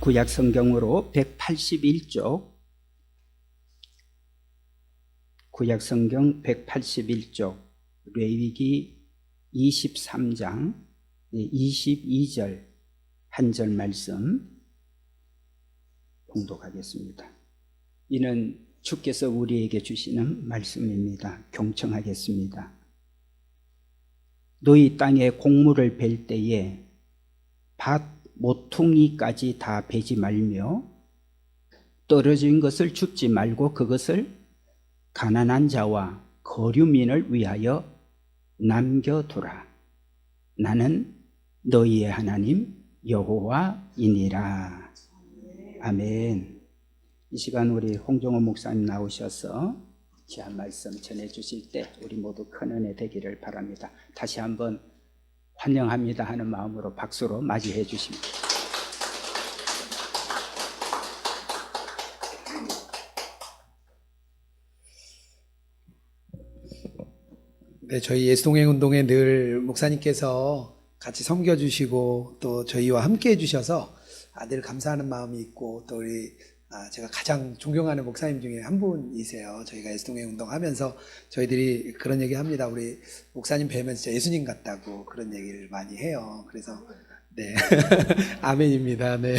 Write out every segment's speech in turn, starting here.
구약 성경으로 181쪽, 구약 성경 181쪽, 레위기 23장 22절 한 절 말씀 봉독하겠습니다. 이는 주께서 우리에게 주시는 말씀입니다. 경청하겠습니다. 너희 땅에 곡물을 벨 때에 밭 모퉁이까지 다 베지 말며 떨어진 것을 줍지 말고 그것을 가난한 자와 거류민을 위하여 남겨두라. 나는 너희의 하나님 여호와이니라. 아멘. 이 시간 우리 홍정호 목사님 나오셔서 귀한 말씀 전해주실 때 우리 모두 큰 은혜 되기를 바랍니다. 다시 한번 환영합니다 하는 마음으로 박수로 맞이해 주십니다. 네, 저희 예수동행운동에 늘 목사님께서 같이 섬겨주시고 또 저희와 함께 해주셔서 늘 감사하는 마음이 있고, 또 우리 제가 가장 존경하는 목사님 중에 한 분이세요. 저희가 예수동행운동 하면서 저희들이 그런 얘기 합니다. 우리 목사님 뵈면 진짜 예수님 같다고 그런 얘기를 많이 해요. 그래서 네, 아멘입니다. 네,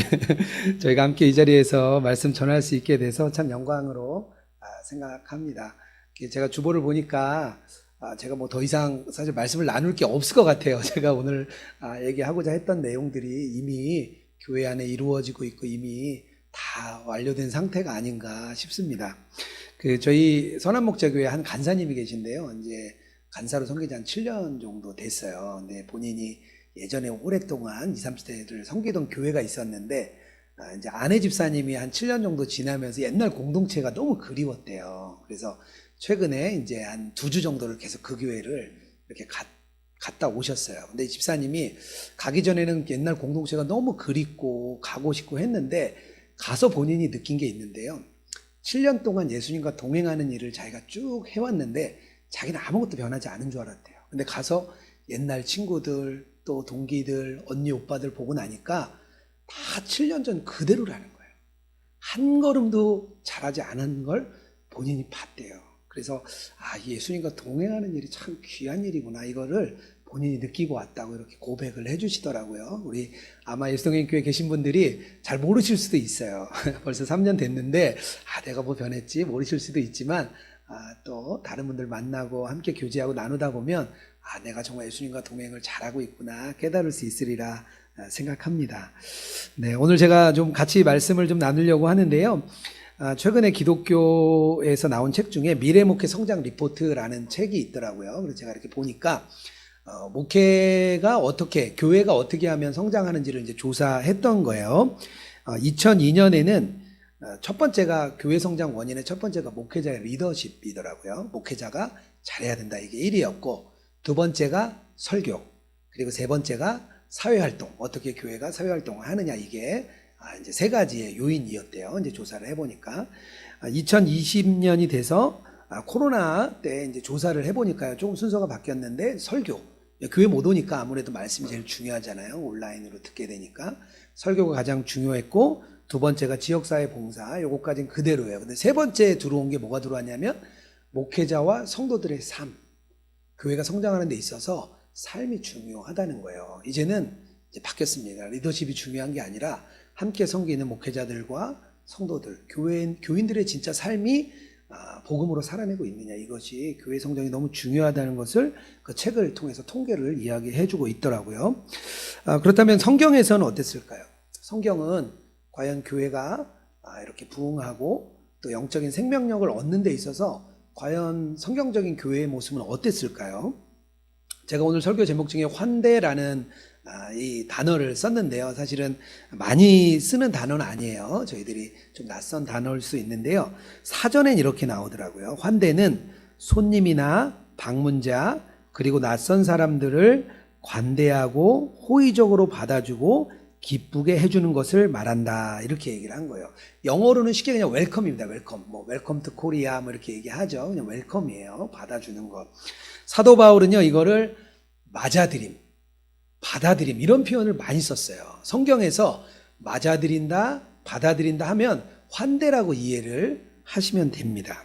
저희가 함께 이 자리에서 말씀 전할 수 있게 돼서 참 영광으로 생각합니다. 제가 주보를 보니까 제가 뭐 더 이상 사실 말씀을 나눌 게 없을 것 같아요. 제가 오늘 얘기하고자 했던 내용들이 이미 교회 안에 이루어지고 있고 이미 다 완료된 상태가 아닌가 싶습니다. 저희 선한목자교회 한 간사님이 계신데요. 이제 간사로 섬긴 지 한 7년 정도 됐어요. 근데 본인이 예전에 오랫동안 20, 30대를 섬기던 교회가 있었는데 이제 아내 집사님이 한 7년 정도 지나면서 옛날 공동체가 너무 그리웠대요. 그래서 최근에 이제 한 2주 정도를 계속 그 교회를 이렇게 갔다 오셨어요. 근데 집사님이 가기 전에는 옛날 공동체가 너무 그립고 가고 싶고 했는데 가서 본인이 느낀 게 있는데요. 7년 동안 예수님과 동행하는 일을 자기가 쭉 해왔는데 자기는 아무것도 변하지 않은 줄 알았대요. 근데 가서 옛날 친구들 또 동기들 언니 오빠들 보고 나니까 다 7년 전 그대로라는 거예요. 한 걸음도 잘하지 않은 걸 본인이 봤대요. 그래서 예수님과 동행하는 일이 참 귀한 일이구나, 이거를 본인이 느끼고 왔다고 이렇게 고백을 해주시더라고요. 우리 아마 예수동행교회 계신 분들이 잘 모르실 수도 있어요. 벌써 3년 됐는데 내가 뭐 변했지 모르실 수도 있지만 또 다른 분들 만나고 함께 교제하고 나누다 보면 내가 정말 예수님과 동행을 잘하고 있구나 깨달을 수 있으리라 생각합니다. 네, 오늘 제가 좀 같이 말씀을 좀 나누려고 하는데요. 최근에 기독교에서 나온 책 중에 미래목회 성장 리포트라는 책이 있더라고요. 그래서 제가 이렇게 보니까 목회가 어떻게, 교회가 어떻게 하면 성장하는지를 이제 조사했던 거예요. 2002년에는 첫 번째가 교회 성장 원인의 첫 번째가 목회자의 리더십이더라고요. 목회자가 잘해야 된다, 이게 1위였고, 두 번째가 설교, 그리고 세 번째가 사회활동, 어떻게 교회가 사회활동을 하느냐, 이게 이제 세 가지의 요인이었대요. 이제 조사를 해보니까 2020년이 돼서 코로나 때 이제 조사를 해보니까요, 조금 순서가 바뀌었는데 설교, 교회 못 오니까 아무래도 말씀이 제일 중요하잖아요. 온라인으로 듣게 되니까 설교가 가장 중요했고, 두 번째가 지역사회 봉사, 요거까지는 그대로예요. 근데 세 번째 들어온 게 뭐가 들어왔냐면 목회자와 성도들의 삶, 교회가 성장하는 데 있어서 삶이 중요하다는 거예요. 이제는 이제 바뀌었습니다. 리더십이 중요한 게 아니라 함께 섬기는 목회자들과 성도들, 교인들의 진짜 삶이 복음으로 살아내고 있느냐, 이것이 교회 성장이 너무 중요하다는 것을 그 책을 통해서 통계를 이야기해주고 있더라고요. 그렇다면 성경에서는 어땠을까요? 성경은 과연 교회가 이렇게 부흥하고 또 영적인 생명력을 얻는 데 있어서 과연 성경적인 교회의 모습은 어땠을까요? 제가 오늘 설교 제목 중에 환대라는 이 단어를 썼는데요. 사실은 많이 쓰는 단어는 아니에요. 저희들이 좀 낯선 단어일 수 있는데요. 사전엔 이렇게 나오더라고요. 환대는 손님이나 방문자 그리고 낯선 사람들을 관대하고 호의적으로 받아주고 기쁘게 해주는 것을 말한다, 이렇게 얘기를 한 거예요. 영어로는 쉽게 그냥 웰컴입니다. 웰컴, 뭐 웰컴 투 코리아 뭐 이렇게 얘기하죠. 그냥 웰컴이에요. 받아주는 것. 사도 바울은요, 이거를 맞아들임, 받아들임, 이런 표현을 많이 썼어요. 성경에서 맞아들인다, 받아들인다 하면 환대라고 이해를 하시면 됩니다.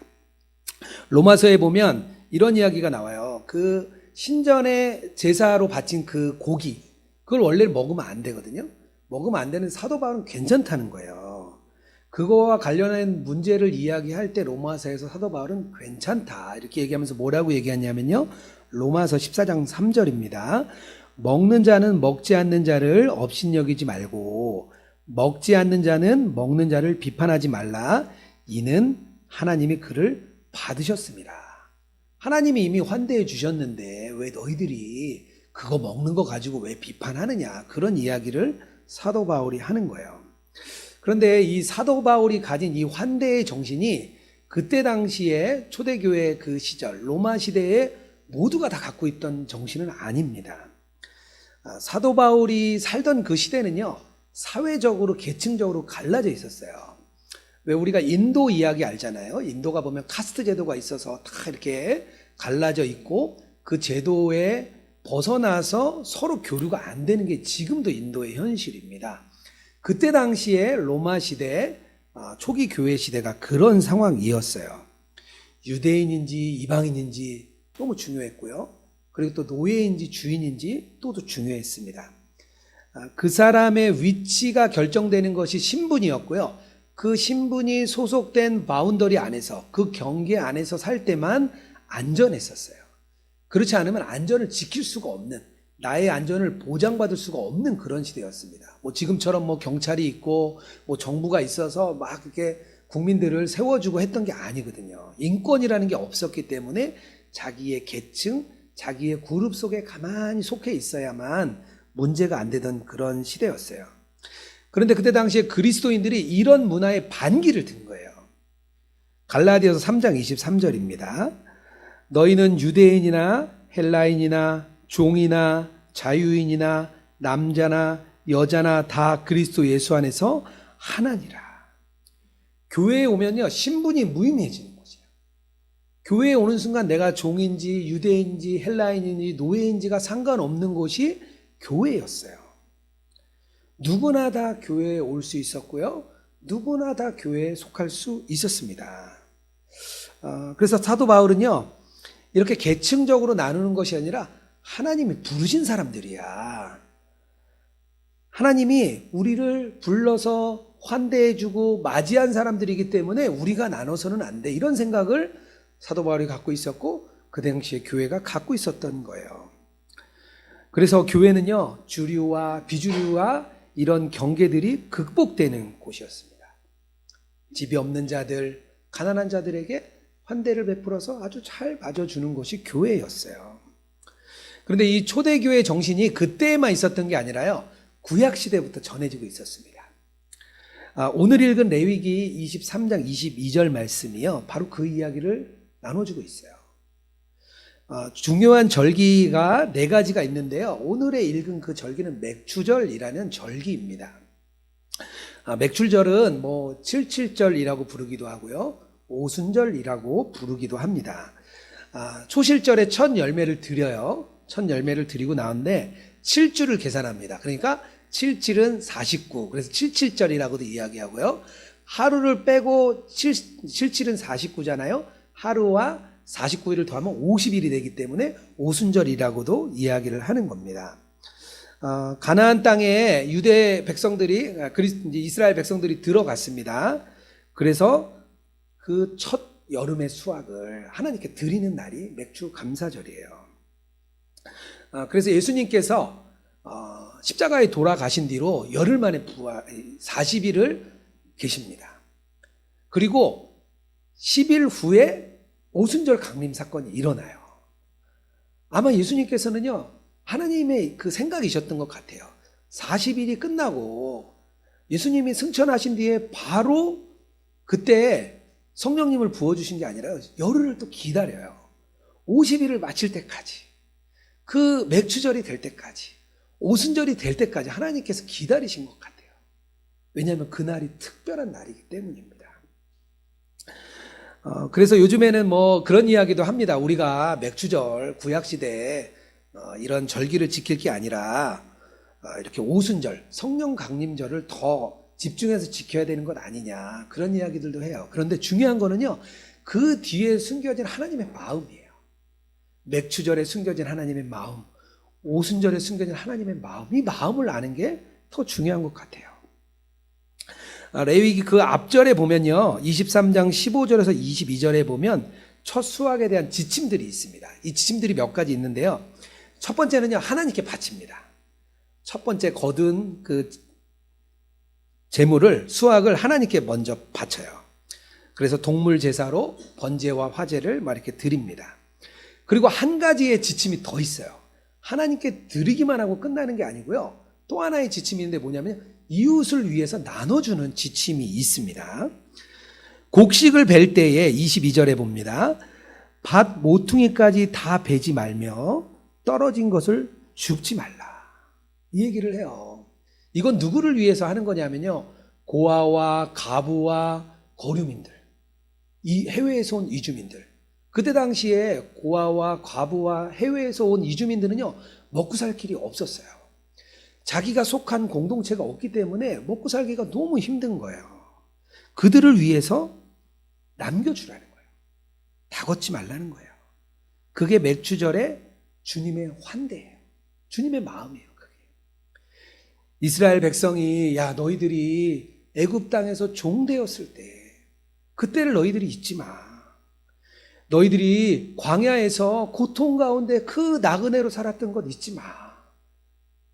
로마서에 보면 이런 이야기가 나와요. 그 신전의 제사로 바친 그 고기, 그걸 원래 먹으면 안 되거든요. 먹으면 안 되는 사도 바울은 괜찮다는 거예요. 그거와 관련한 문제를 이야기할 때 로마서에서 사도 바울은 괜찮다 이렇게 얘기하면서 뭐라고 얘기하냐면요. 로마서 14장 3절입니다. 먹는 자는 먹지 않는 자를 업신여기지 말고 먹지 않는 자는 먹는 자를 비판하지 말라. 이는 하나님이 그를 받으셨습니다. 하나님이 이미 환대해 주셨는데 왜 너희들이 그거 먹는 거 가지고 왜 비판하느냐, 그런 이야기를 사도 바울이 하는 거예요. 그런데 이 사도 바울이 가진 이 환대의 정신이 그때 당시에 초대교회 그 시절 로마 시대에 모두가 다 갖고 있던 정신은 아닙니다. 사도 바울이 살던 그 시대는요, 사회적으로 계층적으로 갈라져 있었어요. 왜 우리가 인도 이야기 알잖아요. 인도가 보면 카스트 제도가 있어서 다 이렇게 갈라져 있고 그 제도에 벗어나서 서로 교류가 안 되는 게 지금도 인도의 현실입니다. 그때 당시에 로마 시대, 초기 교회 시대가 그런 상황이었어요. 유대인인지 이방인인지 너무 중요했고요. 그리고 또 노예인지 주인인지 또 중요했습니다. 그 사람의 위치가 결정되는 것이 신분이었고요. 그 신분이 소속된 바운더리 안에서, 그 경계 안에서 살 때만 안전했었어요. 그렇지 않으면 안전을 지킬 수가 없는, 나의 안전을 보장받을 수가 없는 그런 시대였습니다. 뭐 지금처럼 뭐 경찰이 있고 뭐 정부가 있어서 막 이렇게 국민들을 세워주고 했던 게 아니거든요. 인권이라는 게 없었기 때문에 자기의 계층, 자기의 그룹 속에 가만히 속해 있어야만 문제가 안 되던 그런 시대였어요. 그런데 그때 당시에 그리스도인들이 이런 문화에 반기를 든 거예요. 갈라디아서 3장 23절입니다. 너희는 유대인이나 헬라인이나 종이나 자유인이나 남자나 여자나 다 그리스도 예수 안에서 하나니라. 교회에 오면요, 신분이 무의미해지는 거죠. 교회에 오는 순간 내가 종인지 유대인지 헬라인인지 노예인지가 상관없는 곳이 교회였어요. 누구나 다 교회에 올 수 있었고요. 누구나 다 교회에 속할 수 있었습니다. 그래서 사도 바울은요, 이렇게 계층적으로 나누는 것이 아니라 하나님이 부르신 사람들이야. 하나님이 우리를 불러서 환대해주고 맞이한 사람들이기 때문에 우리가 나눠서는 안 돼. 이런 생각을 사도 바울이 갖고 있었고 그 당시에 교회가 갖고 있었던 거예요. 그래서 교회는요, 주류와 비주류와 이런 경계들이 극복되는 곳이었습니다. 집이 없는 자들, 가난한 자들에게 환대를 베풀어서 아주 잘 맞아주는 것이 교회였어요. 그런데 이 초대교회 정신이 그때에만 있었던 게 아니라요, 구약시대부터 전해지고 있었습니다. 오늘 읽은 레위기 23장 22절 말씀이요, 바로 그 이야기를 나눠주고 있어요. 중요한 절기가 4가지가 있는데요, 오늘에 읽은 그 절기는 맥추절이라는 절기입니다. 맥추절은 뭐 77절이라고 부르기도 하고요, 오순절이라고 부르기도 합니다. 초실절에 첫 열매를 드려요. 첫 열매를 드리고 나오는데 7주를 계산합니다. 그러니까 77은 49, 그래서 77절이라고도 이야기하고요. 하루를 빼고 77은 49잖아요. 하루와 49일을 더하면 50일이 되기 때문에 오순절이라고도 이야기를 하는 겁니다. 가나안 땅에 유대 백성들이, 이스라엘 백성들이 들어갔습니다. 그래서 그 첫 여름의 수확을 하나님께 드리는 날이 맥주 감사절이에요. 그래서 예수님께서 십자가에 돌아가신 뒤로 열흘 만에 40일을 계십니다. 그리고 10일 후에 오순절 강림 사건이 일어나요. 아마 예수님께서는요, 하나님의 그 생각이셨던 것 같아요. 40일이 끝나고 예수님이 승천하신 뒤에 바로 그때 성령님을 부어주신 게 아니라 열흘을 또 기다려요. 50일을 마칠 때까지, 그 맥추절이 될 때까지, 오순절이 될 때까지 하나님께서 기다리신 것 같아요. 왜냐하면 그날이 특별한 날이기 때문입니다. 그래서 요즘에는 뭐 그런 이야기도 합니다. 우리가 맥추절 구약시대에 이런 절기를 지킬 게 아니라 이렇게 오순절, 성령 강림절을 더 집중해서 지켜야 되는 것 아니냐, 그런 이야기들도 해요. 그런데 중요한 거는요, 그 뒤에 숨겨진 하나님의 마음이에요. 맥추절에 숨겨진 하나님의 마음, 오순절에 숨겨진 하나님의 마음, 이 마음을 아는 게 더 중요한 것 같아요. 레위기 그 앞절에 보면요, 23장 15절에서 22절에 보면 첫 수확에 대한 지침들이 있습니다. 이 지침들이 몇 가지 있는데요. 첫 번째는요, 하나님께 바칩니다. 첫 번째 거둔 그 제물을, 수확을 하나님께 먼저 바쳐요. 그래서 동물 제사로 번제와 화제를 막 이렇게 드립니다. 그리고 한 가지의 지침이 더 있어요. 하나님께 드리기만 하고 끝나는 게 아니고요, 또 하나의 지침이 있는데 뭐냐면 이웃을 위해서 나눠주는 지침이 있습니다. 곡식을 벨 때에 22절에 봅니다. 밭 모퉁이까지 다 베지 말며 떨어진 것을 줍지 말라, 이 얘기를 해요. 이건 누구를 위해서 하는 거냐면요, 고아와 가부와 거류민들, 이 해외에서 온 이주민들. 그때 당시에 고아와 과부와 해외에서 온 이주민들은요, 먹고 살 길이 없었어요. 자기가 속한 공동체가 없기 때문에 먹고 살기가 너무 힘든 거예요. 그들을 위해서 남겨주라는 거예요. 다 걷지 말라는 거예요. 그게 맥추절의 주님의 환대예요. 주님의 마음이에요. 그게. 이스라엘 백성이, 야, 너희들이 애굽 땅에서 종되었을 때 그때를 너희들이 잊지 마. 너희들이 광야에서 고통 가운데 그 나그네로 살았던 것 잊지 마.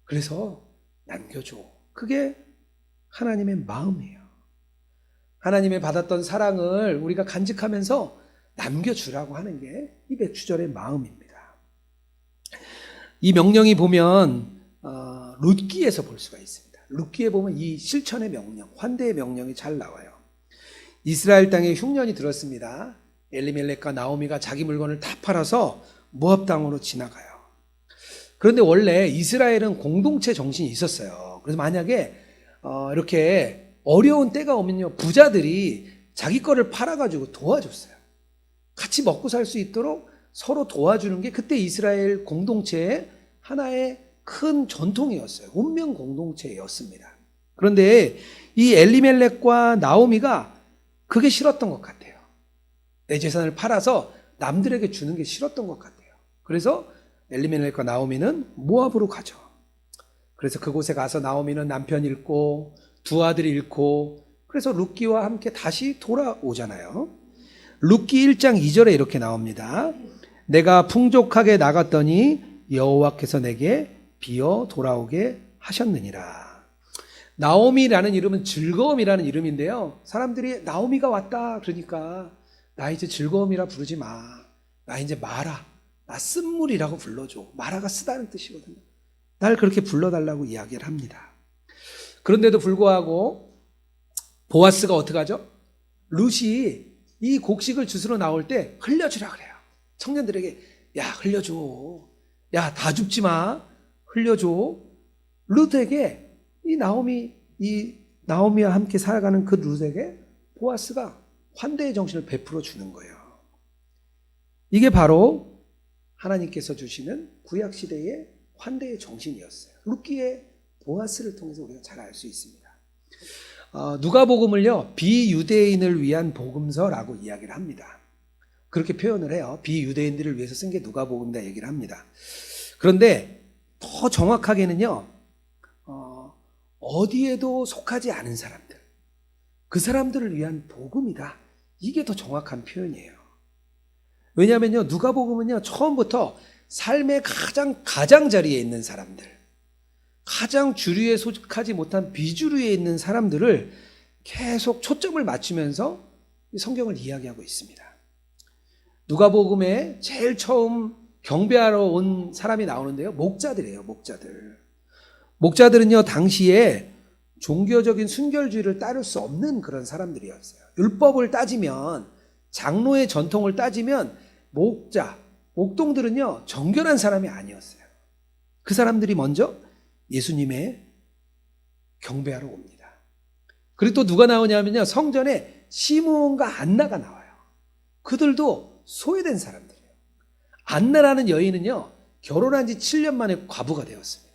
그래서 남겨줘. 그게 하나님의 마음이에요. 하나님의 받았던 사랑을 우리가 간직하면서 남겨주라고 하는 게 이 맥추절의 마음입니다. 이 명령이 보면 룻기에서 볼 수가 있습니다. 룻기에 보면 이 실천의 명령, 환대의 명령이 잘 나와요. 이스라엘 땅에 흉년이 들었습니다. 엘리멜렉과 나오미가 자기 물건을 다 팔아서 모압 땅으로 지나가요. 그런데 원래 이스라엘은 공동체 정신이 있었어요. 그래서 만약에 이렇게 어려운 때가 오면요, 부자들이 자기 거를 팔아가지고 도와줬어요. 같이 먹고 살 수 있도록 서로 도와주는 게 그때 이스라엘 공동체의 하나의 큰 전통이었어요. 운명 공동체였습니다. 그런데 이 엘리멜렉과 나오미가 그게 싫었던 것 같아요. 내 재산을 팔아서 남들에게 주는 게 싫었던 것 같아요. 그래서 엘리멜렉과 나오미는 모압으로 가죠. 그래서 그곳에 가서 나오미는 남편 잃고 두 아들 잃고, 그래서 룻기와 함께 다시 돌아오잖아요. 룻기 1장 2절에 이렇게 나옵니다. 내가 풍족하게 나갔더니 여호와께서 내게 비어 돌아오게 하셨느니라. 나오미라는 이름은 즐거움이라는 이름인데요, 사람들이 나오미가 왔다 그러니까 나 이제 즐거움이라 부르지 마, 나 이제 마라, 나 쓴물이라고 불러줘. 마라가 쓰다는 뜻이거든요. 날 그렇게 불러달라고 이야기를 합니다. 그런데도 불구하고 보아스가 어떻게 하죠? 룻이 이 곡식을 주스러 나올 때 흘려주라 그래요. 청년들에게, 야, 흘려줘. 야, 다 줍지 마. 흘려줘. 룻에게 이 나오미와 함께 살아가는 그 룻에게 보아스가 환대의 정신을 베풀어 주는 거예요. 이게 바로 하나님께서 주시는 구약시대의 환대의 정신이었어요. 룻기의 보아스를 통해서 우리가 잘 알 수 있습니다. 누가복음을요, 비유대인을 위한 복음서라고 이야기를 합니다. 그렇게 표현을 해요. 비유대인들을 위해서 쓴 게 누가복음이다 얘기를 합니다. 그런데 더 정확하게는요, 어디에도 속하지 않은 사람들, 그 사람들을 위한 복음이다, 이게 더 정확한 표현이에요. 왜냐하면요, 누가복음은요, 처음부터 삶의 가장자리에 있는 사람들, 가장 주류에 속하지 못한 비주류에 있는 사람들을 계속 초점을 맞추면서 성경을 이야기하고 있습니다. 누가복음에 제일 처음 경배하러 온 사람이 나오는데요, 목자들이에요. 목자들은요, 당시에 종교적인 순결주의를 따를 수 없는 그런 사람들이었어요. 율법을 따지면, 장로의 전통을 따지면 목동들은요, 정결한 사람이 아니었어요. 그 사람들이 먼저 예수님의 경배하러 옵니다. 그리고 또 누가 나오냐면요, 성전에 시므온과 안나가 나와요. 그들도 소외된 사람들이에요. 안나라는 여인은요, 결혼한 지 7년 만에 과부가 되었습니다.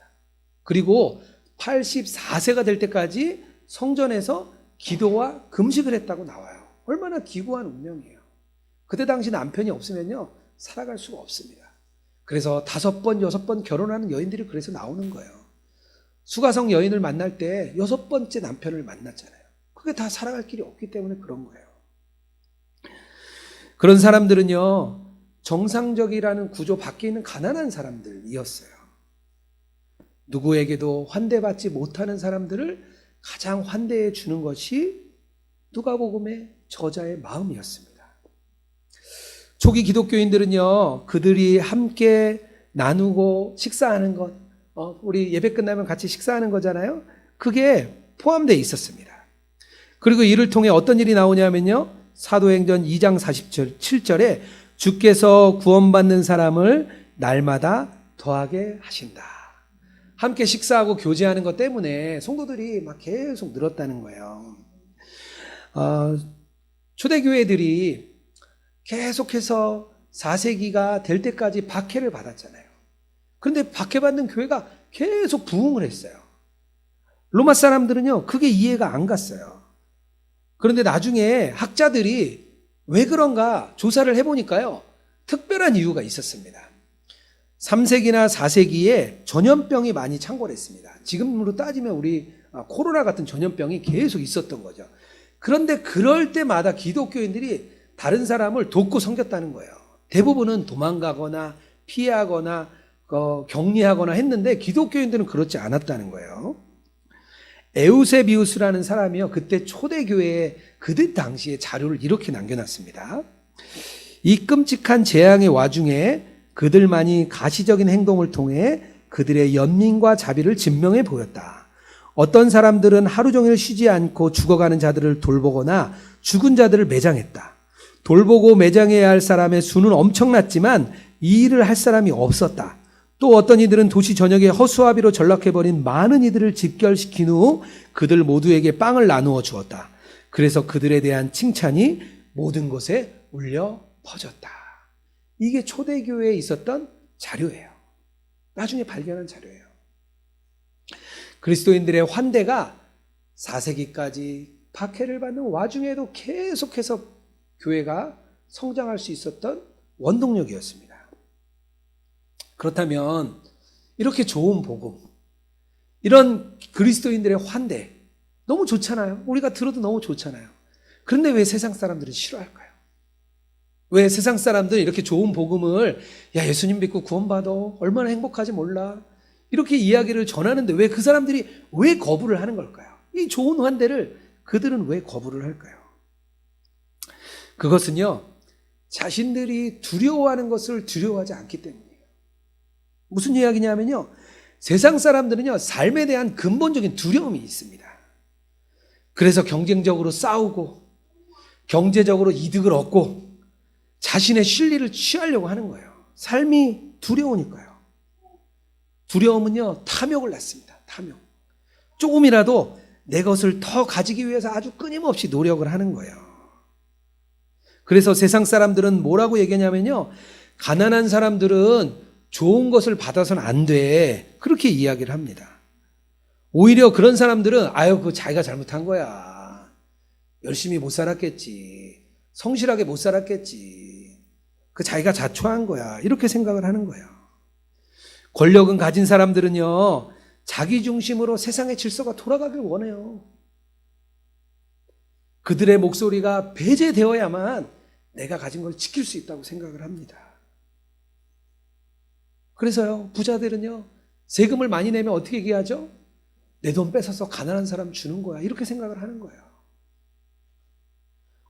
그리고 84세가 될 때까지 성전에서 기도와 금식을 했다고 나와요. 얼마나 기구한 운명이에요. 그때 당시 남편이 없으면요, 살아갈 수가 없습니다. 그래서 5번, 6번 결혼하는 여인들이 그래서 나오는 거예요. 수가성 여인을 만날 때 6번째 남편을 만났잖아요. 그게 다 살아갈 길이 없기 때문에 그런 거예요. 그런 사람들은요, 정상적이라는 구조 밖에 있는 가난한 사람들이었어요. 누구에게도 환대받지 못하는 사람들을 가장 환대해 주는 것이 누가복음의 저자의 마음이었습니다. 초기 기독교인들은요, 그들이 함께 나누고 식사하는 것, 우리 예배 끝나면 같이 식사하는 거잖아요. 그게 포함되어 있었습니다. 그리고 이를 통해 어떤 일이 나오냐면요, 사도행전 2장 47절에 주께서 구원받는 사람을 날마다 더하게 하신다. 함께 식사하고 교제하는 것 때문에 성도들이 막 계속 늘었다는 거예요. 초대교회들이 계속해서 4세기가 될 때까지 박해를 받았잖아요. 그런데 박해받는 교회가 계속 부흥을 했어요. 로마 사람들은요, 그게 이해가 안 갔어요. 그런데 나중에 학자들이 왜 그런가 조사를 해보니까요, 특별한 이유가 있었습니다. 3세기나 4세기에 전염병이 많이 창궐했습니다. 지금으로 따지면 우리 코로나 같은 전염병이 계속 있었던 거죠. 그런데 그럴 때마다 기독교인들이 다른 사람을 돕고 섬겼다는 거예요. 대부분은 도망가거나 피하거나 격리하거나 했는데 기독교인들은 그렇지 않았다는 거예요. 에우세비우스라는 사람이요, 그때 초대교회에 그때 당시에 자료를 이렇게 남겨놨습니다. 이 끔찍한 재앙의 와중에 그들만이 가시적인 행동을 통해 그들의 연민과 자비를 증명해 보였다. 어떤 사람들은 하루 종일 쉬지 않고 죽어가는 자들을 돌보거나 죽은 자들을 매장했다. 돌보고 매장해야 할 사람의 수는 엄청났지만 이 일을 할 사람이 없었다. 또 어떤 이들은 도시 전역에 허수아비로 전락해버린 많은 이들을 집결시킨 후 그들 모두에게 빵을 나누어 주었다. 그래서 그들에 대한 칭찬이 모든 곳에 울려 퍼졌다. 이게 초대교회에 있었던 자료예요. 나중에 발견한 자료예요. 그리스도인들의 환대가 4세기까지 박해를 받는 와중에도 계속해서 교회가 성장할 수 있었던 원동력이었습니다. 그렇다면 이렇게 좋은 복음, 이런 그리스도인들의 환대 너무 좋잖아요. 우리가 들어도 너무 좋잖아요. 그런데 왜 세상 사람들은 싫어할까요? 왜 세상 사람들은 이렇게 좋은 복음을, 야, 예수님 믿고 구원받아, 얼마나 행복하지 몰라, 이렇게 이야기를 전하는데 왜 그 사람들이 왜 거부를 하는 걸까요? 이 좋은 환대를 그들은 왜 거부를 할까요? 그것은요, 자신들이 두려워하는 것을 두려워하지 않기 때문이에요. 무슨 이야기냐면요, 세상 사람들은요, 삶에 대한 근본적인 두려움이 있습니다. 그래서 경쟁적으로 싸우고 경제적으로 이득을 얻고 자신의 실리를 취하려고 하는 거예요. 삶이 두려우니까요. 두려움은요, 탐욕을 낳습니다. 탐욕. 조금이라도 내 것을 더 가지기 위해서 아주 끊임없이 노력을 하는 거예요. 그래서 세상 사람들은 뭐라고 얘기하냐면요, 가난한 사람들은 좋은 것을 받아서는 안 돼, 그렇게 이야기를 합니다. 오히려 그런 사람들은 그거 자기가 잘못한 거야, 열심히 못 살았겠지, 성실하게 못 살았겠지, 그 자기가 자초한 거야, 이렇게 생각을 하는 거예요. 권력은 가진 사람들은요, 자기 중심으로 세상의 질서가 돌아가길 원해요. 그들의 목소리가 배제되어야만 내가 가진 걸 지킬 수 있다고 생각을 합니다. 그래서요, 부자들은요, 세금을 많이 내면 어떻게 얘기하죠? 내 돈 뺏어서 가난한 사람 주는 거야, 이렇게 생각을 하는 거예요.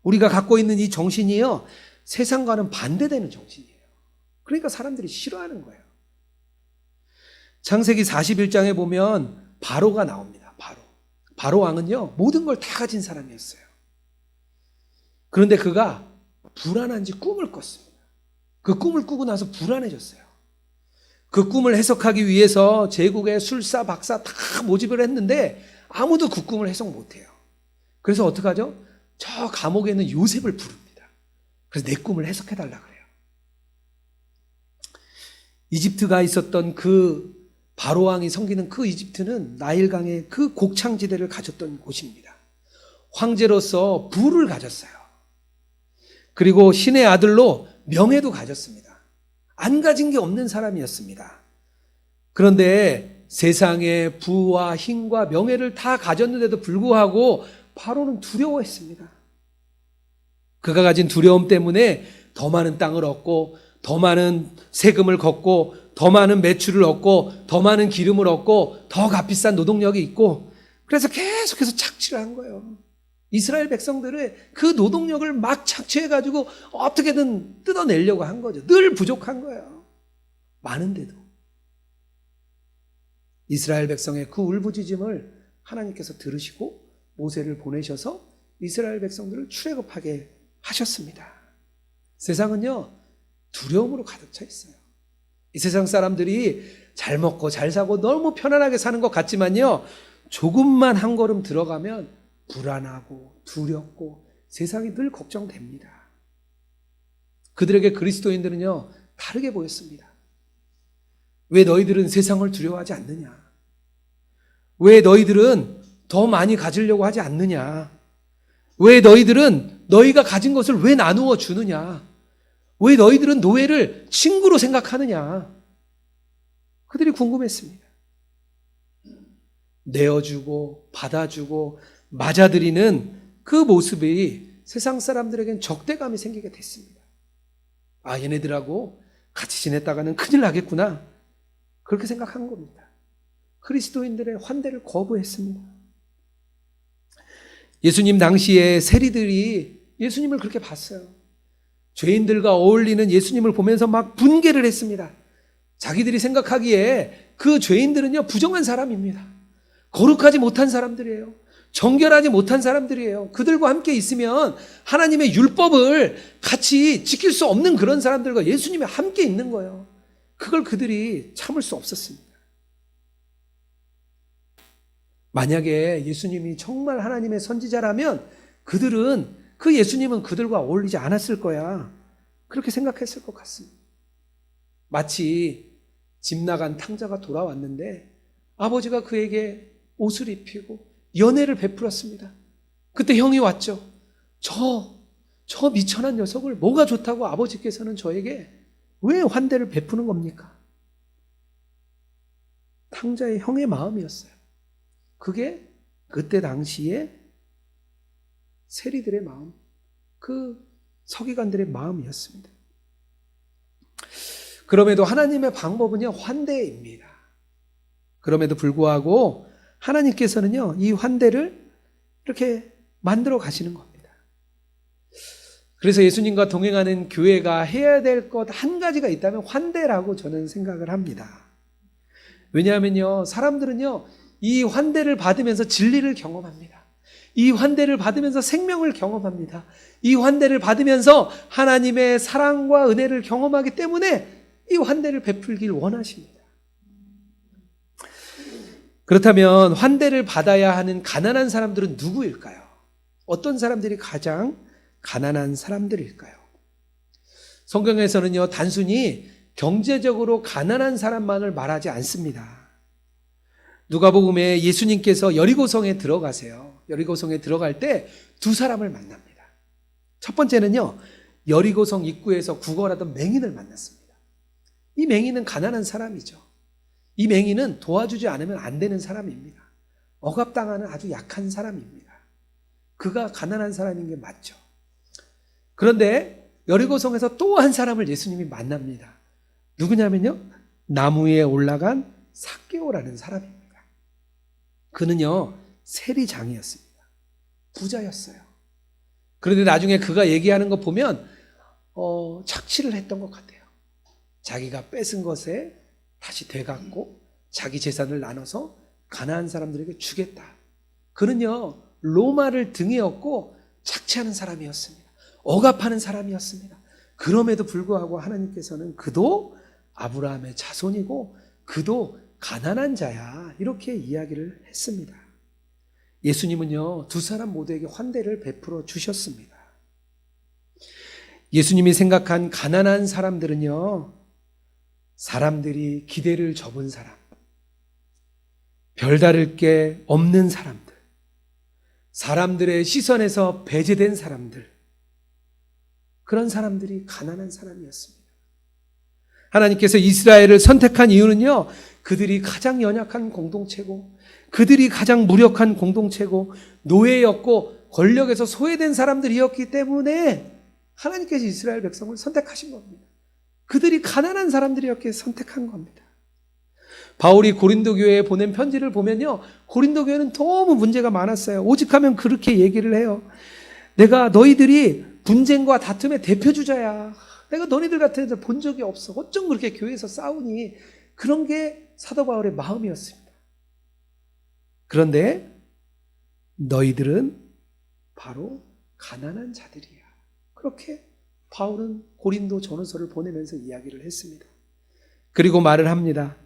우리가 갖고 있는 이 정신이요, 세상과는 반대되는 정신이에요. 그러니까 사람들이 싫어하는 거예요. 창세기 41장에 보면 바로가 나옵니다. 바로 왕은요, 모든 걸 다 가진 사람이었어요. 그런데 그가 불안한지 꿈을 꿨습니다. 그 꿈을 꾸고 나서 불안해졌어요. 그 꿈을 해석하기 위해서 제국의 술사, 박사 다 모집을 했는데 아무도 그 꿈을 해석 못해요. 그래서 어떡하죠? 저 감옥에 있는 요셉을 부릅니다. 그래서 내 꿈을 해석해달라 그래요. 이집트가 있었던 그 바로 왕이 섬기는 그 이집트는 나일강의 그 곡창지대를 가졌던 곳입니다. 황제로서 부를 가졌어요. 그리고 신의 아들로 명예도 가졌습니다. 안 가진 게 없는 사람이었습니다. 그런데 세상의 부와 힘과 명예를 다 가졌는데도 불구하고 바로는 두려워했습니다. 그가 가진 두려움 때문에 더 많은 땅을 얻고, 더 많은 세금을 걷고, 더 많은 매출을 얻고, 더 많은 기름을 얻고, 더 값비싼 노동력이 있고, 그래서 계속해서 착취를 한 거예요. 이스라엘 백성들의 그 노동력을 막 착취해가지고 어떻게든 뜯어내려고 한 거죠. 늘 부족한 거예요. 많은데도. 이스라엘 백성의 그 울부짖음을 하나님께서 들으시고 모세를 보내셔서 이스라엘 백성들을 출애굽하게 하셨습니다. 세상은요, 두려움으로 가득 차 있어요. 이 세상 사람들이 잘 먹고 잘 사고 너무 편안하게 사는 것 같지만요, 조금만 한 걸음 들어가면 불안하고 두렵고 세상이 늘 걱정됩니다. 그들에게 그리스도인들은요, 다르게 보였습니다. 왜 너희들은 세상을 두려워하지 않느냐? 왜 너희들은 더 많이 가지려고 하지 않느냐? 왜 너희들은 너희가 가진 것을 왜 나누어 주느냐? 왜 너희들은 노예를 친구로 생각하느냐? 그들이 궁금했습니다. 내어주고 받아주고 맞아들이는 그 모습이 세상 사람들에겐 적대감이 생기게 됐습니다. 아, 얘네들하고 같이 지냈다가는 큰일 나겠구나, 그렇게 생각한 겁니다. 그리스도인들의 환대를 거부했습니다. 예수님 당시에 세리들이 예수님을 그렇게 봤어요. 죄인들과 어울리는 예수님을 보면서 막 분개를 했습니다. 자기들이 생각하기에 그 죄인들은요, 부정한 사람입니다. 거룩하지 못한 사람들이에요. 정결하지 못한 사람들이에요. 그들과 함께 있으면 하나님의 율법을 같이 지킬 수 없는 그런 사람들과 예수님이 함께 있는 거예요. 그걸 그들이 참을 수 없었습니다. 만약에 예수님이 정말 하나님의 선지자라면 그들은, 그 예수님은 그들과 어울리지 않았을 거야, 그렇게 생각했을 것 같습니다. 마치 집 나간 탕자가 돌아왔는데 아버지가 그에게 옷을 입히고 연애를 베풀었습니다. 그때 형이 왔죠. 저 미천한 녀석을 뭐가 좋다고 아버지께서는 저에게 왜 환대를 베푸는 겁니까? 탕자의 형의 마음이었어요. 그게 그때 당시에 세리들의 마음, 그 서기관들의 마음이었습니다. 그럼에도 하나님의 방법은요, 환대입니다. 그럼에도 불구하고 하나님께서는요, 이 환대를 이렇게 만들어 가시는 겁니다. 그래서 예수님과 동행하는 교회가 해야 될 것 한 가지가 있다면 환대라고 저는 생각을 합니다. 왜냐하면요, 사람들은요, 이 환대를 받으면서 진리를 경험합니다. 이 환대를 받으면서 생명을 경험합니다. 이 환대를 받으면서 하나님의 사랑과 은혜를 경험하기 때문에 이 환대를 베풀길 원하십니다. 그렇다면 환대를 받아야 하는 가난한 사람들은 누구일까요? 어떤 사람들이 가장 가난한 사람들일까요? 성경에서는요, 단순히 경제적으로 가난한 사람만을 말하지 않습니다. 누가복음에 예수님께서 여리고성에 들어가세요. 여리고성에 들어갈 때 두 사람을 만납니다. 첫 번째는요, 여리고성 입구에서 구걸하던 맹인을 만났습니다. 이 맹인은 가난한 사람이죠. 이 맹인은 도와주지 않으면 안 되는 사람입니다. 억압당하는 아주 약한 사람입니다. 그가 가난한 사람인 게 맞죠. 그런데 여리고성에서 또 한 사람을 예수님이 만납니다. 누구냐면요, 나무 위에 올라간 삭개오라는 사람입니다. 그는요, 세리장이었습니다. 부자였어요. 그런데 나중에 그가 얘기하는 거 보면 착취를 했던 것 같아요. 자기가 뺏은 것에 다시 되갚고 자기 재산을 나눠서 가난한 사람들에게 주겠다. 그는요, 로마를 등에 업고 착취하는 사람이었습니다. 억압하는 사람이었습니다. 그럼에도 불구하고 하나님께서는 그도 아브라함의 자손이고 그도 가난한 자야, 이렇게 이야기를 했습니다. 예수님은요, 두 사람 모두에게 환대를 베풀어 주셨습니다. 예수님이 생각한 가난한 사람들은요, 사람들이 기대를 접은 사람, 별다를 게 없는 사람들, 사람들의 시선에서 배제된 사람들, 그런 사람들이 가난한 사람이었습니다. 하나님께서 이스라엘을 선택한 이유는요, 그들이 가장 연약한 공동체고, 그들이 가장 무력한 공동체고, 노예였고 권력에서 소외된 사람들이었기 때문에 하나님께서 이스라엘 백성을 선택하신 겁니다. 그들이 가난한 사람들이었기에 선택한 겁니다. 바울이 고린도 교회에 보낸 편지를 보면요, 고린도 교회는 너무 문제가 많았어요. 오직하면 그렇게 얘기를 해요. 내가 너희들이 분쟁과 다툼의 대표주자야. 내가 너희들 같은 애들 본 적이 없어. 어쩜 그렇게 교회에서 싸우니? 그런 게 사도 바울의 마음이었습니다. 그런데 너희들은 바로 가난한 자들이야. 그렇게 바울은 고린도 전후서를 보내면서 이야기를 했습니다. 그리고 말을 합니다.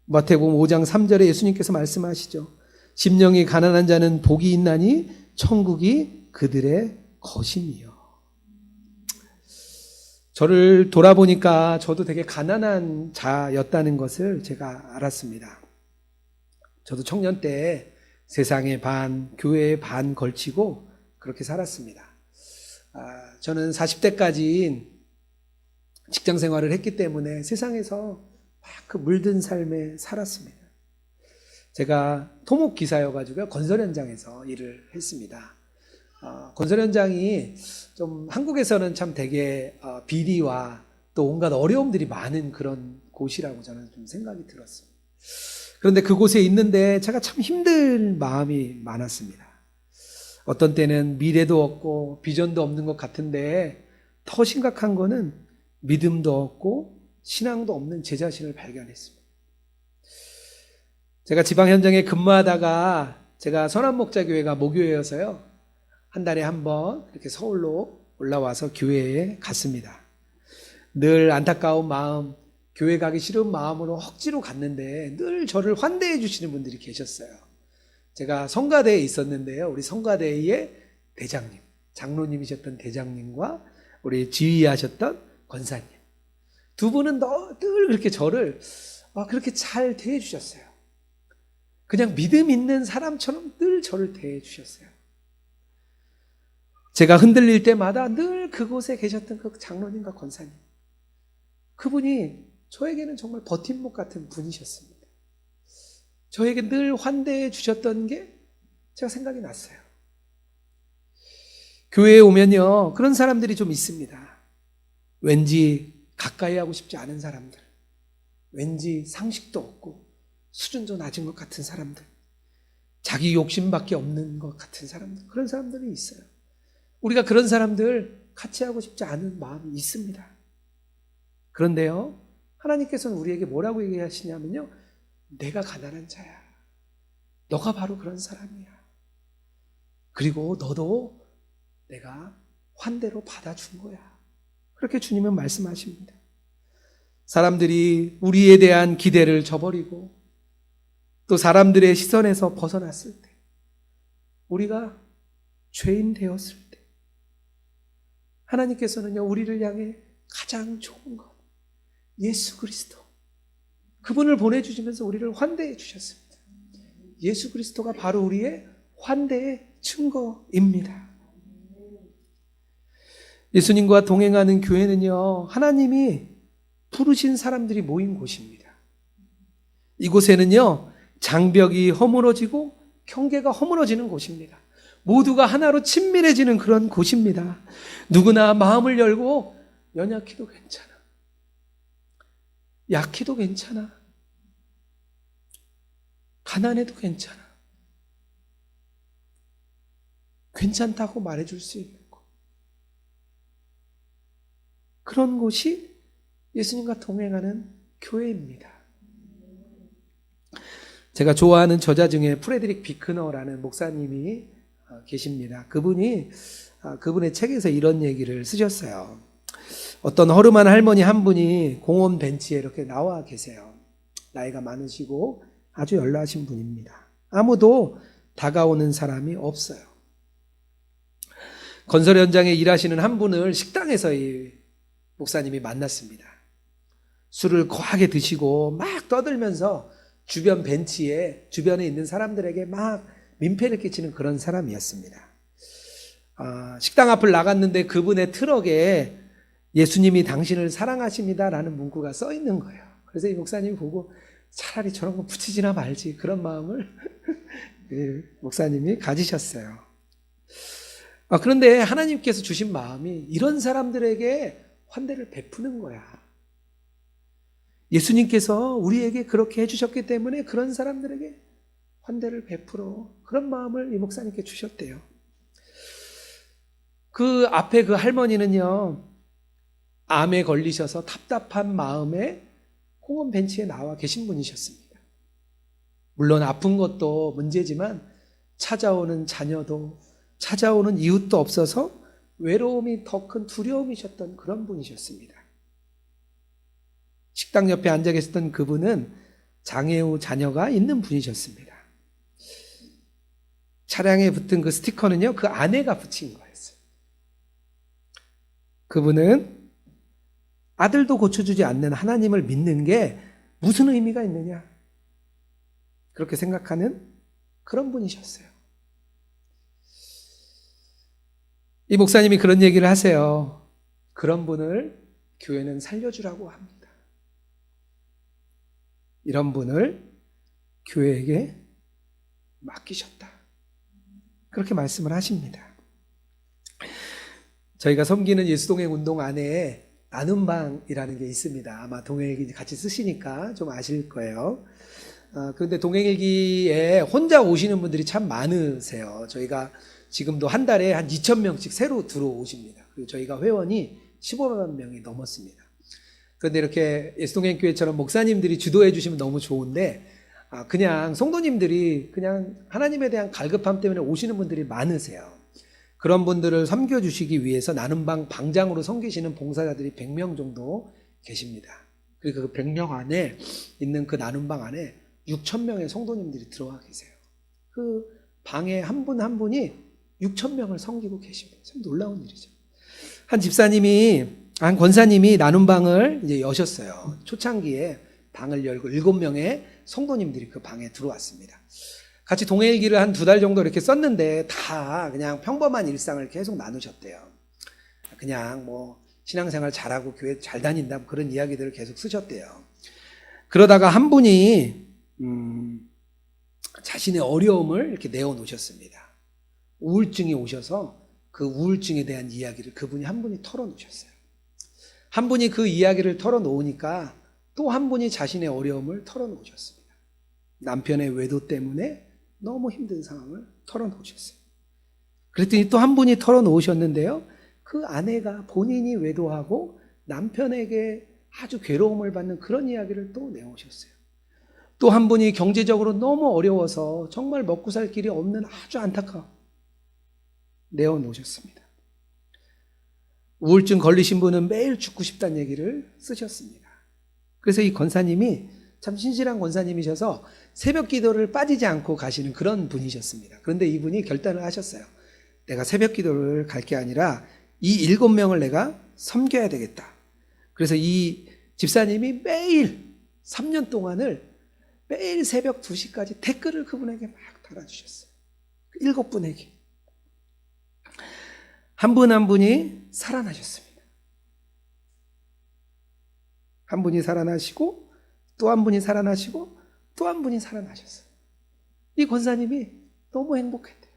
마태복음 5장 3절에 예수님께서 말씀하시죠. 심령이 가난한 자는 복이 있나니 천국이 그들의 것임이요. 저를 돌아보니까 저도 되게 가난한 자였다는 것을 제가 알았습니다. 저도 청년 때 세상의 반, 교회의 반 걸치고 그렇게 살았습니다. 저는 40대까지 직장 생활을 했기 때문에 세상에서 막 그 물든 삶에 살았습니다. 제가 토목 기사여가지고 건설 현장에서 일을 했습니다. 건설 현장이 좀 한국에서는 참 되게 비리와 또 온갖 어려움들이 많은 그런 곳이라고 저는 좀 생각이 들었어요. 그런데 그곳에 있는데 제가 참 힘든 마음이 많았습니다. 어떤 때는 미래도 없고 비전도 없는 것 같은데 더 심각한 거는 믿음도 없고 신앙도 없는 제 자신을 발견했습니다. 제가 지방 현장에 근무하다가 제가 선한목자교회가 모교회여서요, 한 달에 한 번 이렇게 서울로 올라와서 교회에 갔습니다. 늘 안타까운 마음, 교회 가기 싫은 마음으로 억지로 갔는데 늘 저를 환대해 주시는 분들이 계셨어요. 제가 성가대에 있었는데요, 우리 성가대의 대장님, 장로님이셨던 대장님과 우리 지휘하셨던 권사님, 두 분은 늘 그렇게 저를 그렇게 잘 대해 주셨어요. 그냥 믿음 있는 사람처럼 늘 저를 대해 주셨어요. 제가 흔들릴 때마다 늘 그곳에 계셨던 그 장로님과 권사님, 그분이 저에게는 정말 버팀목 같은 분이셨습니다. 저에게 늘 환대해 주셨던 게 제가 생각이 났어요. 교회에 오면요, 그런 사람들이 좀 있습니다. 왠지 가까이 하고 싶지 않은 사람들, 왠지 상식도 없고 수준도 낮은 것 같은 사람들, 자기 욕심밖에 없는 것 같은 사람들, 그런 사람들이 있어요. 우리가 그런 사람들 같이 하고 싶지 않은 마음이 있습니다. 그런데요, 하나님께서는 우리에게 뭐라고 얘기하시냐면요, 내가 가난한 자야. 너가 바로 그런 사람이야. 그리고 너도 내가 환대로 받아준 거야. 그렇게 주님은 말씀하십니다. 사람들이 우리에 대한 기대를 저버리고 또 사람들의 시선에서 벗어났을 때, 우리가 죄인 되었을 때, 하나님께서는요, 우리를 향해 가장 좋은 것, 예수 그리스도, 그분을 보내주시면서 우리를 환대해 주셨습니다. 예수 그리스도가 바로 우리의 환대의 증거입니다. 예수님과 동행하는 교회는요, 하나님이 부르신 사람들이 모인 곳입니다. 이곳에는요, 장벽이 허물어지고 경계가 허물어지는 곳입니다. 모두가 하나로 친밀해지는 그런 곳입니다. 누구나 마음을 열고 연약해도 괜찮아, 약해도 괜찮아, 가난해도 괜찮아, 괜찮다고 말해줄 수 있는 곳, 그런 곳이 예수님과 동행하는 교회입니다. 제가 좋아하는 저자 중에 프레드릭 비크너라는 목사님이 계십니다. 그분이 그분의 책에서 이런 얘기를 쓰셨어요. 어떤 허름한 할머니 한 분이 공원 벤치에 이렇게 나와 계세요. 나이가 많으시고 아주 연로하신 분입니다. 아무도 다가오는 사람이 없어요. 건설 현장에 일하시는 한 분을 식당에서 이 목사님이 만났습니다. 술을 거하게 드시고 막 떠들면서 주변 벤치에 주변에 있는 사람들에게 막 민폐를 끼치는 그런 사람이었습니다. 식당 앞을 나갔는데 그분의 트럭에 예수님이 당신을 사랑하십니다라는 문구가 써 있는 거예요. 그래서 이 목사님이 보고 차라리 저런 거 붙이지나 말지, 그런 마음을 목사님이 가지셨어요. 그런데 하나님께서 주신 마음이 이런 사람들에게 환대를 베푸는 거야. 예수님께서 우리에게 그렇게 해주셨기 때문에 그런 사람들에게 환대를 베풀어, 그런 마음을 이 목사님께 주셨대요. 그 앞에 그 할머니는요, 암에 걸리셔서 답답한 마음에 공원 벤치에 나와 계신 분이셨습니다. 물론 아픈 것도 문제지만 찾아오는 자녀도, 찾아오는 이웃도 없어서 외로움이 더 큰 두려움이셨던 그런 분이셨습니다. 식당 옆에 앉아 계셨던 그분은 장애 후 자녀가 있는 분이셨습니다. 차량에 붙은 그 스티커는요, 그 아내가 붙인 거였어요. 그분은 아들도 고쳐주지 않는 하나님을 믿는 게 무슨 의미가 있느냐, 그렇게 생각하는 그런 분이셨어요. 이 목사님이 그런 얘기를 하세요. 그런 분을 교회는 살려주라고 합니다. 이런 분을 교회에게 맡기셨다, 그렇게 말씀을 하십니다. 저희가 섬기는 예수동행 운동 안에 나눔방이라는 게 있습니다. 아마 동행일기 같이 쓰시니까 좀 아실 거예요. 그런데 동행일기에 혼자 오시는 분들이 참 많으세요. 저희가 지금도 한 달에 한 2,000명씩 새로 들어오십니다. 그리고 저희가 회원이 15만 명이 넘었습니다. 그런데 이렇게 예수동행교회처럼 목사님들이 주도해 주시면 너무 좋은데, 그냥 성도님들이 그냥 하나님에 대한 갈급함 때문에 오시는 분들이 많으세요. 그런 분들을 섬겨주시기 위해서 나눔방 방장으로 섬기시는 봉사자들이 100명 정도 계십니다. 그리고 그 100명 안에 있는 그 나눔방 안에 6,000명의 성도님들이 들어와 계세요. 그 방에 한 분 한 분이 6,000명을 섬기고 계십니다. 참 놀라운 일이죠. 한 권사님이 나눔방을 이제 여셨어요. 초창기에 방을 열고 7명의 성도님들이 그 방에 들어왔습니다. 같이 동행일기를 한 2달 정도 이렇게 썼는데 다 그냥 평범한 일상을 계속 나누셨대요. 그냥 뭐 신앙생활 잘하고 교회 잘 다닌다, 그런 이야기들을 계속 쓰셨대요. 그러다가 한 분이 자신의 어려움을 이렇게 내어놓으셨습니다. 우울증이 오셔서 그 우울증에 대한 이야기를 그분이 한 분이 털어놓으셨어요. 한 분이 그 이야기를 털어놓으니까 또 한 분이 자신의 어려움을 털어놓으셨습니다. 남편의 외도 때문에 너무 힘든 상황을 털어놓으셨어요. 그랬더니 또 한 분이 털어놓으셨는데요, 그 아내가 본인이 외도하고 남편에게 아주 괴로움을 받는 그런 이야기를 또 내오셨어요. 또 한 분이 경제적으로 너무 어려워서 정말 먹고 살 길이 없는 아주 안타까움 내어놓으셨습니다. 우울증 걸리신 분은 매일 죽고 싶다는 얘기를 쓰셨습니다. 그래서 이 권사님이 참 신실한 권사님이셔서 새벽 기도를 빠지지 않고 가시는 그런 분이셨습니다. 그런데 이분이 결단을 하셨어요. 내가 새벽 기도를 갈 게 아니라 이 7명을 내가 섬겨야 되겠다. 그래서 이 집사님이 매일 3년 동안을 매일 새벽 2시까지 댓글을 그분에게 막 달아주셨어요. 7분에게. 한 분 한 분이 살아나셨습니다. 한 분이 살아나시고 또 한 분이 살아나시고 또 한 분이 살아나셨어요. 이 권사님이 너무 행복했대요.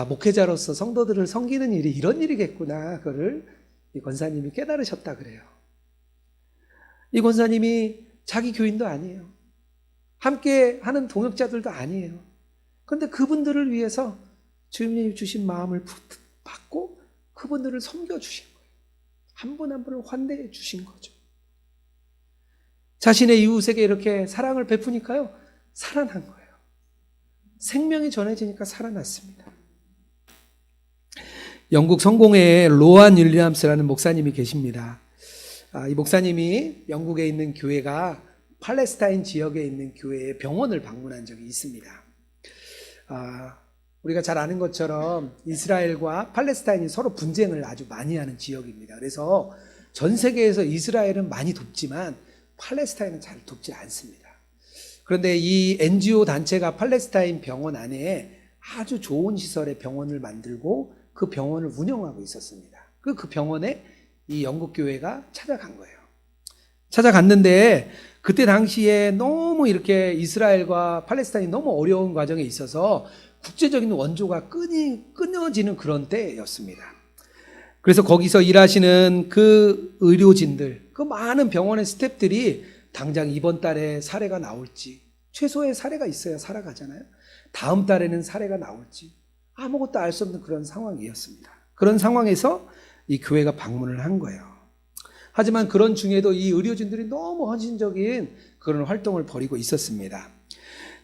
목회자로서 성도들을 섬기는 일이 이런 일이겠구나, 그거를 이 권사님이 깨달으셨다 그래요. 이 권사님이 자기 교인도 아니에요. 함께 하는 동역자들도 아니에요. 그런데 그분들을 위해서 주님이 주신 마음을 받고 그분들을 섬겨주신 거예요. 한 분 한 분을 환대해 주신 거죠. 자신의 이웃에게 이렇게 사랑을 베푸니까요, 살아난 거예요. 생명이 전해지니까 살아났습니다. 영국 성공회에 로안 윌리엄스라는 목사님이 계십니다. 이 목사님이 영국에 있는 교회가 팔레스타인 지역에 있는 교회의 병원을 방문한 적이 있습니다. 우리가 잘 아는 것처럼 이스라엘과 팔레스타인이 서로 분쟁을 아주 많이 하는 지역입니다. 그래서 전 세계에서 이스라엘은 많이 돕지만 팔레스타인은 잘 돕지 않습니다. 그런데 이 NGO 단체가 팔레스타인 병원 안에 아주 좋은 시설의 병원을 만들고 그 병원을 운영하고 있었습니다. 그 병원에 이 영국교회가 찾아간 거예요. 찾아갔는데 그때 당시에 너무 이렇게 이스라엘과 팔레스타인이 너무 어려운 과정에 있어서 국제적인 원조가 끊어지는 그런 때였습니다. 그래서 거기서 일하시는 그 의료진들, 그 많은 병원의 스태프들이 당장 이번 달에 사례가 나올지, 최소의 사례가 있어야 살아가잖아요. 다음 달에는 사례가 나올지 아무것도 알 수 없는 그런 상황이었습니다. 그런 상황에서 이 교회가 방문을 한 거예요. 하지만 그런 중에도 이 의료진들이 너무 헌신적인 그런 활동을 벌이고 있었습니다.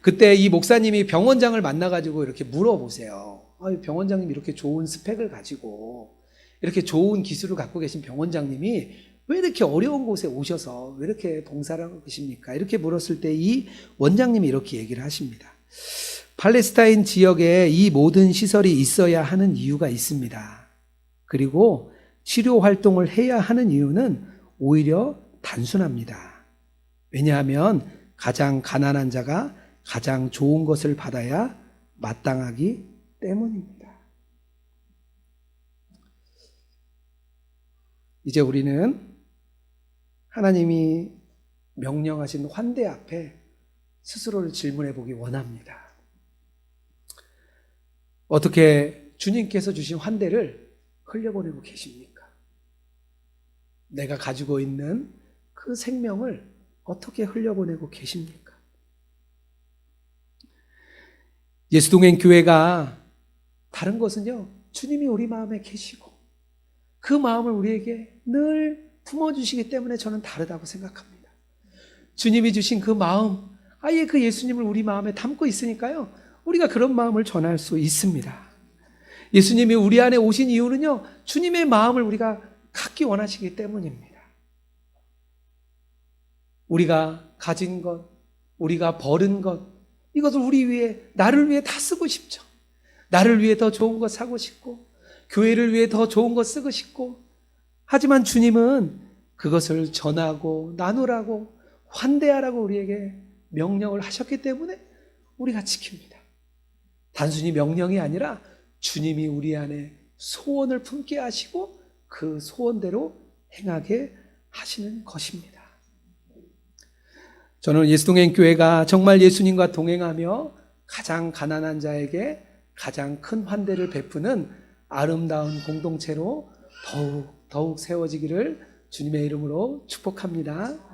그때 이 목사님이 병원장을 만나가지고 이렇게 물어보세요. 병원장님이 이렇게 좋은 스펙을 가지고 이렇게 좋은 기술을 갖고 계신 병원장님이 왜 이렇게 어려운 곳에 오셔서 왜 이렇게 봉사를 하고 계십니까? 이렇게 물었을 때 이 원장님이 이렇게 얘기를 하십니다. 팔레스타인 지역에 이 모든 시설이 있어야 하는 이유가 있습니다. 그리고 치료 활동을 해야 하는 이유는 오히려 단순합니다. 왜냐하면 가장 가난한 자가 가장 좋은 것을 받아야 마땅하기 때문입니다. 이제 우리는 하나님이 명령하신 환대 앞에 스스로를 질문해 보기 원합니다. 어떻게 주님께서 주신 환대를 흘려보내고 계십니까? 내가 가지고 있는 그 생명을 어떻게 흘려보내고 계십니까? 예수동행교회가 다른 것은요, 주님이 우리 마음에 계시고 그 마음을 우리에게 늘 품어주시기 때문에 저는 다르다고 생각합니다. 주님이 주신 그 마음, 아예 그 예수님을 우리 마음에 담고 있으니까요, 우리가 그런 마음을 전할 수 있습니다. 예수님이 우리 안에 오신 이유는요, 주님의 마음을 우리가 갖기 원하시기 때문입니다. 우리가 가진 것, 우리가 버린 것, 이것을 우리 위해, 나를 위해 다 쓰고 싶죠. 나를 위해 더 좋은 것 사고 싶고, 교회를 위해 더 좋은 것 쓰고 싶고, 하지만 주님은 그것을 전하고 나누라고 환대하라고 우리에게 명령을 하셨기 때문에 우리가 지킵니다. 단순히 명령이 아니라 주님이 우리 안에 소원을 품게 하시고 그 소원대로 행하게 하시는 것입니다. 저는 예수동행교회가 정말 예수님과 동행하며 가장 가난한 자에게 가장 큰 환대를 베푸는 아름다운 공동체로 더욱 세워지기를 주님의 이름으로 축복합니다.